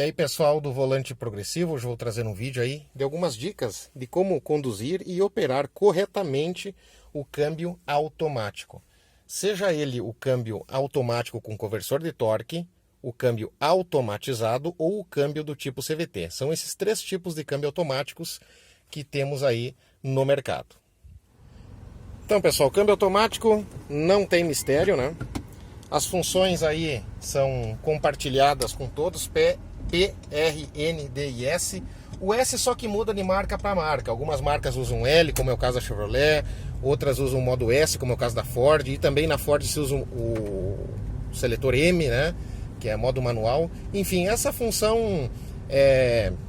aí pessoal do Volante Progressivo, hoje eu vou trazer um vídeo aí de algumas dicas de como conduzir e operar corretamente o câmbio automático. Seja ele o câmbio automático com conversor de torque, o câmbio automatizado ou o câmbio do tipo CVT. São esses três tipos de câmbio automáticos que temos aí no mercado. Então pessoal, câmbio automático não tem mistério, né? As funções aí são compartilhadas com todos, P, R, N, D e S. O S só que muda de marca para marca. Algumas marcas usam L, como é o caso da Chevrolet, outras usam o modo S, como é o caso da Ford, e também na Ford se usa o seletor M, né, que é modo manual. Enfim, essa função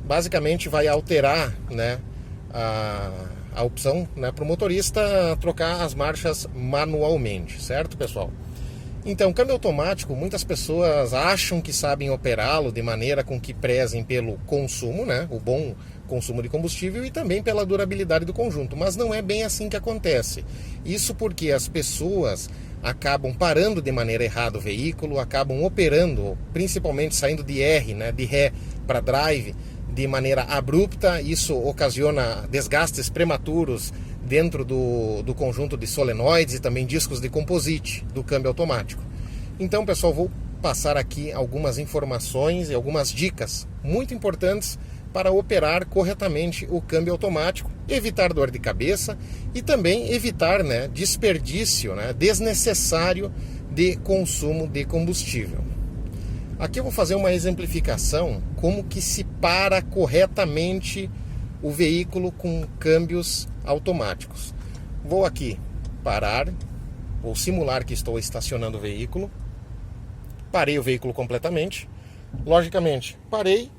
basicamente vai alterar, né, a opção, né, para o motorista trocar as marchas manualmente, certo, pessoal? Então, câmbio automático, muitas pessoas acham que sabem operá-lo de maneira com que prezem pelo consumo, né, o bom consumo de combustível e também pela durabilidade do conjunto, mas não é bem assim que acontece. Isso porque as pessoas acabam parando de maneira errada o veículo, acabam operando, principalmente saindo de R, né, de ré para drive, de maneira abrupta. Isso ocasiona desgastes prematuros dentro do conjunto de solenoides e também discos de composite do câmbio automático. Então, pessoal, vou passar aqui algumas informações e algumas dicas muito importantes para operar corretamente o câmbio automático, evitar dor de cabeça e também evitar, né, desperdício, né, desnecessário de consumo de combustível. Aqui eu vou fazer uma exemplificação como que se para corretamente o veículo com câmbios automáticos. Vou aqui parar, vou simular que estou estacionando o veículo, parei o veículo completamente, logicamente parei,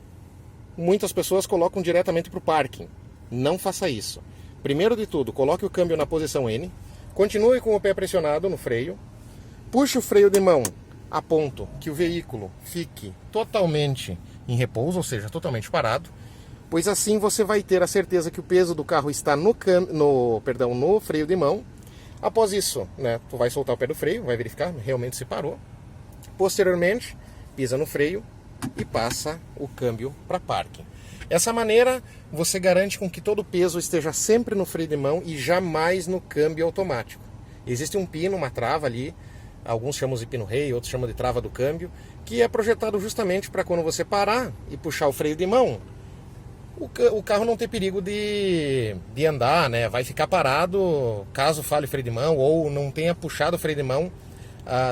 muitas pessoas colocam diretamente para o parking, não faça isso. Primeiro de tudo, coloque o câmbio na posição N, continue com o pé pressionado no freio, puxe o freio de mão a ponto que o veículo fique totalmente em repouso, ou seja, totalmente parado, pois assim você vai ter a certeza que o peso do carro está no freio de mão. Após isso, né, tu vai soltar o pé do freio, vai verificar realmente se parou. Posteriormente, pisa no freio e passa o câmbio para parking. Dessa maneira, você garante com que todo o peso esteja sempre no freio de mão e jamais no câmbio automático. Existe um pino, uma trava ali, alguns chamam de pino-rei, outros chamam de trava do câmbio, que é projetado justamente para quando você parar e puxar o freio de mão, o carro não ter perigo de andar, né? Vai ficar parado caso falhe o freio de mão ou não tenha puxado o freio de mão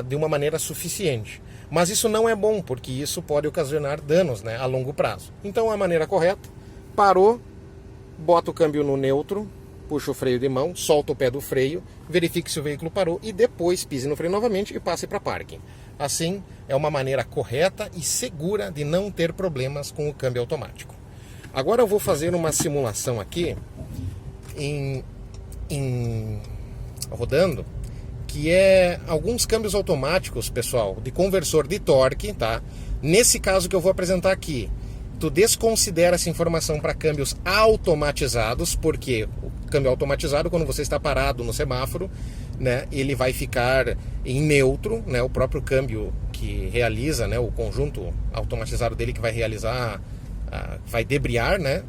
de uma maneira suficiente. Mas isso não é bom, porque isso pode ocasionar danos, né, a longo prazo. Então a maneira correta, parou, bota o câmbio no neutro, puxa o freio de mão, solta o pé do freio, verifique se o veículo parou e depois pise no freio novamente e passe para parking. Assim, é uma maneira correta e segura de não ter problemas com o câmbio automático. Agora eu vou fazer uma simulação aqui rodando, que é alguns câmbios automáticos, pessoal, de conversor de torque, tá? Nesse caso que eu vou apresentar aqui, tu desconsidera essa informação para câmbios automatizados, porque o câmbio automatizado, quando você está parado no semáforo, né, ele vai ficar em neutro, né, o próprio câmbio que realiza, né, o conjunto automatizado dele que vai realizar, vai debriar, né?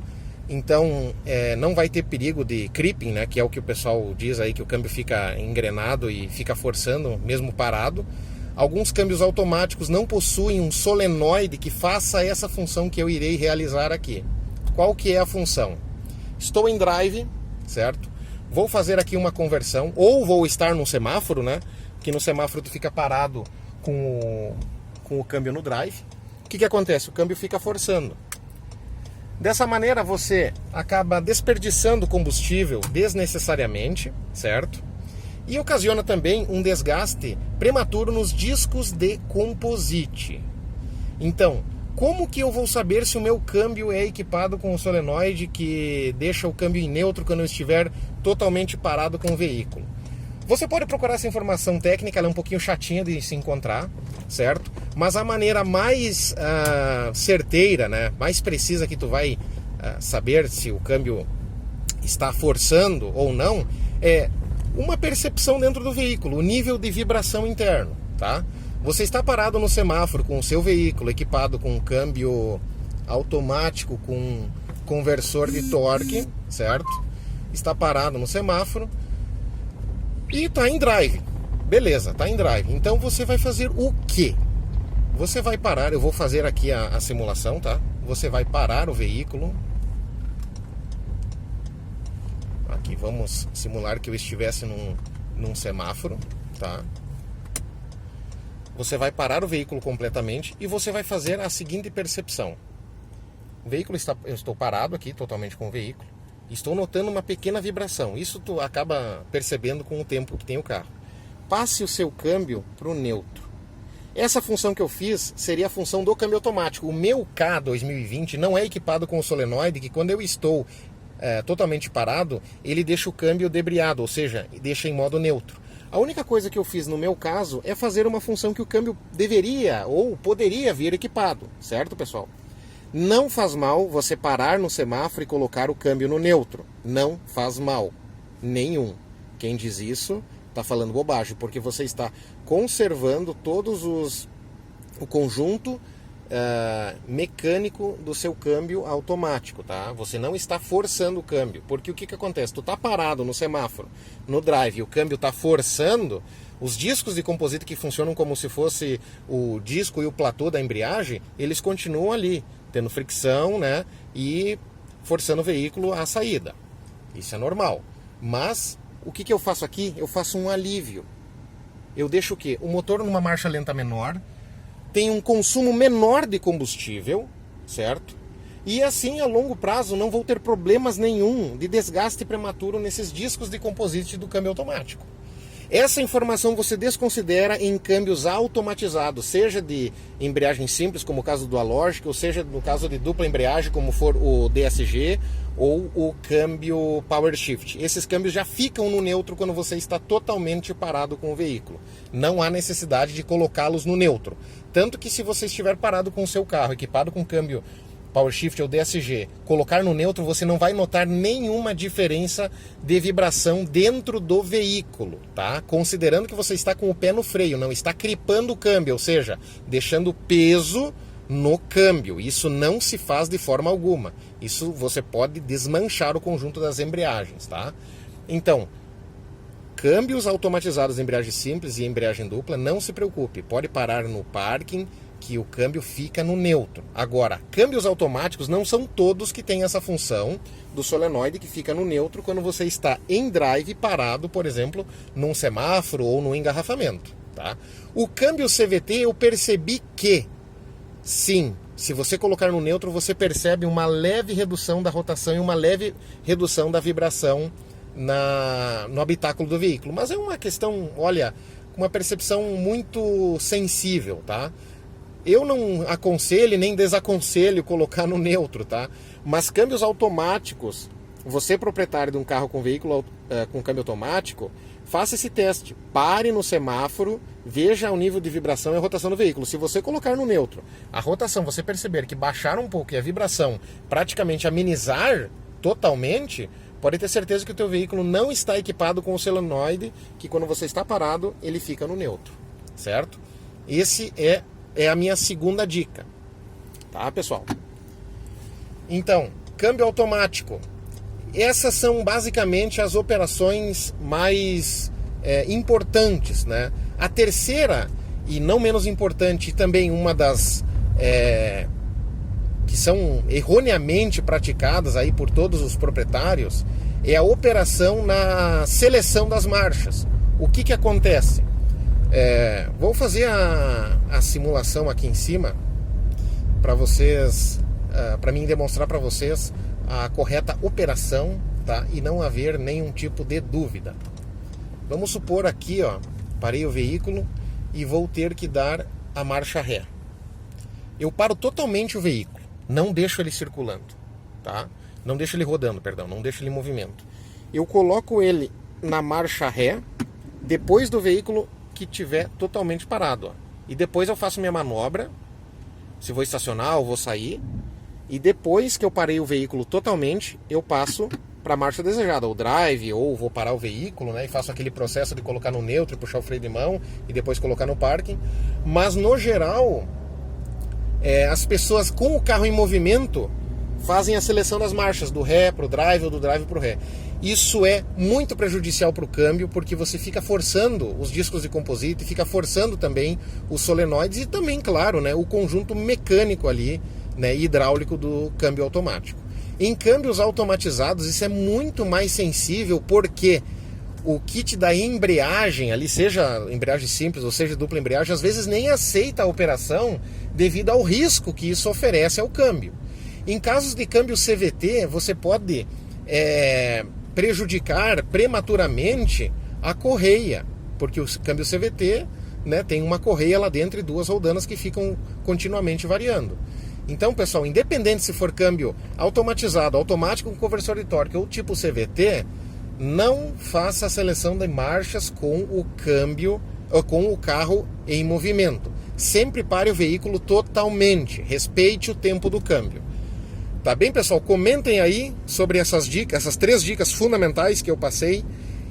Então não vai ter perigo de creeping, né, que é o que o pessoal diz aí, que o câmbio fica engrenado e fica forçando mesmo parado. Alguns câmbios automáticos não possuem um solenoide que faça essa função que eu irei realizar aqui. Qual que é a função? Estou em drive, certo? Vou fazer aqui uma conversão, ou vou estar no semáforo, né? Que no semáforo tu fica parado com o câmbio no drive. O que acontece? O câmbio fica forçando. Dessa maneira você acaba desperdiçando combustível desnecessariamente, certo? E ocasiona também um desgaste prematuro nos discos de composite. Então, como que eu vou saber se o meu câmbio é equipado com um solenoide que deixa o câmbio em neutro quando eu estiver totalmente parado com o veículo? Você pode procurar essa informação técnica, ela é um pouquinho chatinha de se encontrar, certo? Mas a maneira mais certeira, né, mais precisa que tu vai saber se o câmbio está forçando ou não, é uma percepção dentro do veículo, o nível de vibração interno, tá? Você está parado no semáforo com o seu veículo equipado com um câmbio automático com conversor de torque, certo? Está parado no semáforo e está em drive. Beleza, está em drive. Então você vai fazer o quê? Você vai parar, eu vou fazer aqui a simulação, tá? Você vai parar o veículo. Aqui vamos simular que eu estivesse num semáforo, tá? Você vai parar o veículo completamente e você vai fazer a seguinte percepção. O veículo eu estou parado aqui, totalmente com o veículo. Estou notando uma pequena vibração. Isso tu acaba percebendo com o tempo que tem o carro. Passe o seu câmbio para o neutro. Essa função que eu fiz seria a função do câmbio automático. O meu K 2020 não é equipado com o solenoide, que quando eu estou totalmente parado, ele deixa o câmbio debriado, ou seja, deixa em modo neutro. A única coisa que eu fiz no meu caso é fazer uma função que o câmbio deveria ou poderia vir equipado, certo, pessoal? Não faz mal você parar no semáforo e colocar o câmbio no neutro. Não faz mal nenhum. Quem diz isso está falando bobagem, porque você está conservando o conjunto mecânico do seu câmbio automático, tá? Você não está forçando o câmbio, porque o que acontece? Tu está parado no semáforo, no drive, e o câmbio está forçando. Os discos de composite que funcionam como se fosse o disco e o platô da embreagem, eles continuam ali, tendo fricção, né? E forçando o veículo à saída. Isso é normal. Mas o que eu faço aqui? Eu faço um alívio. Eu deixo o quê? O motor numa marcha lenta menor, tem um consumo menor de combustível, certo? E assim, a longo prazo, não vou ter problemas nenhum de desgaste prematuro nesses discos de composite do câmbio automático. Essa informação você desconsidera em câmbios automatizados, seja de embreagem simples, como o caso do Alogic, ou seja no caso de dupla embreagem, como for o DSG, ou o câmbio Power Shift. Esses câmbios já ficam no neutro quando você está totalmente parado com o veículo. Não há necessidade de colocá-los no neutro. Tanto que se você estiver parado com o seu carro, equipado com câmbio Power Shift ou DSG, colocar no neutro, você não vai notar nenhuma diferença de vibração dentro do veículo, tá? Considerando que você está com o pé no freio, não está cripando o câmbio, ou seja, deixando peso no câmbio. Isso não se faz de forma alguma. Isso você pode desmanchar o conjunto das embreagens, tá? Então, câmbios automatizados de embreagem simples e embreagem dupla, não se preocupe, pode parar no parking que o câmbio fica no neutro. Agora, câmbios automáticos não são todos que têm essa função do solenoide que fica no neutro quando você está em drive parado, por exemplo, num semáforo ou num engarrafamento, tá? O câmbio CVT eu percebi que, sim, se você colocar no neutro, você percebe uma leve redução da rotação e uma leve redução da vibração no habitáculo do veículo. Mas é uma questão, olha, uma percepção muito sensível, tá? Eu não aconselho nem desaconselho colocar no neutro, tá? Mas câmbios automáticos, você proprietário de um carro com veículo com câmbio automático, faça esse teste. Pare no semáforo, veja o nível de vibração e a rotação do veículo. Se você colocar no neutro, a rotação, você perceber que baixar um pouco e a vibração praticamente amenizar totalmente, pode ter certeza que o teu veículo não está equipado com o solenoide, que quando você está parado, ele fica no neutro, certo? Esse é a minha segunda dica, tá, pessoal? Então, câmbio automático. Essas são basicamente as operações mais importantes, né? A terceira, e não menos importante, e também uma das que são erroneamente praticadas aí por todos os proprietários, é a operação na seleção das marchas. O que acontece? Vou fazer a simulação aqui em cima para vocês, para mim demonstrar para vocês a correta operação, tá? E não haver nenhum tipo de dúvida. Vamos supor aqui, ó, parei o veículo e vou ter que dar a marcha ré. Eu paro totalmente o veículo, não deixo ele circulando, tá? Não deixo ele rodando, perdão, não deixo ele em movimento. Eu coloco ele na marcha ré depois do veículo que tiver totalmente parado, ó. E depois eu faço minha manobra, se vou estacionar ou vou sair, e depois que eu parei o veículo totalmente, eu passo para a marcha desejada, ou drive, ou vou parar o veículo, né, e faço aquele processo de colocar no neutro, puxar o freio de mão e depois colocar no parking. Mas no geral, as pessoas com o carro em movimento fazem a seleção das marchas, do ré para o drive ou do drive para o ré. Isso é muito prejudicial para o câmbio, porque você fica forçando os discos de composite, fica forçando também os solenoides e também, claro, né, o conjunto mecânico ali, né, hidráulico do câmbio automático. Em câmbios automatizados isso é muito mais sensível, porque o kit da embreagem, ali seja embreagem simples ou seja dupla embreagem, às vezes nem aceita a operação devido ao risco que isso oferece ao câmbio. Em casos de câmbio CVT, você pode prejudicar prematuramente a correia, porque o câmbio CVT, né, tem uma correia lá dentro e duas roldanas que ficam continuamente variando. Então, pessoal, independente se for câmbio automatizado, automático com conversor de torque ou tipo CVT, não faça a seleção de marchas com o câmbio ou com o carro em movimento. Sempre pare o veículo totalmente, respeite o tempo do câmbio. Tá bem, pessoal? Comentem aí sobre essas dicas, essas 3 dicas fundamentais que eu passei,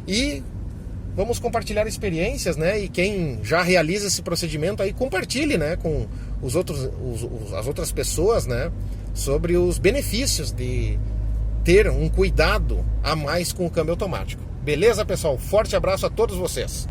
e vamos compartilhar experiências, né? E quem já realiza esse procedimento aí, compartilhe, né, com as outras pessoas, né, sobre os benefícios de ter um cuidado a mais com o câmbio automático. Beleza, pessoal? Forte abraço a todos vocês.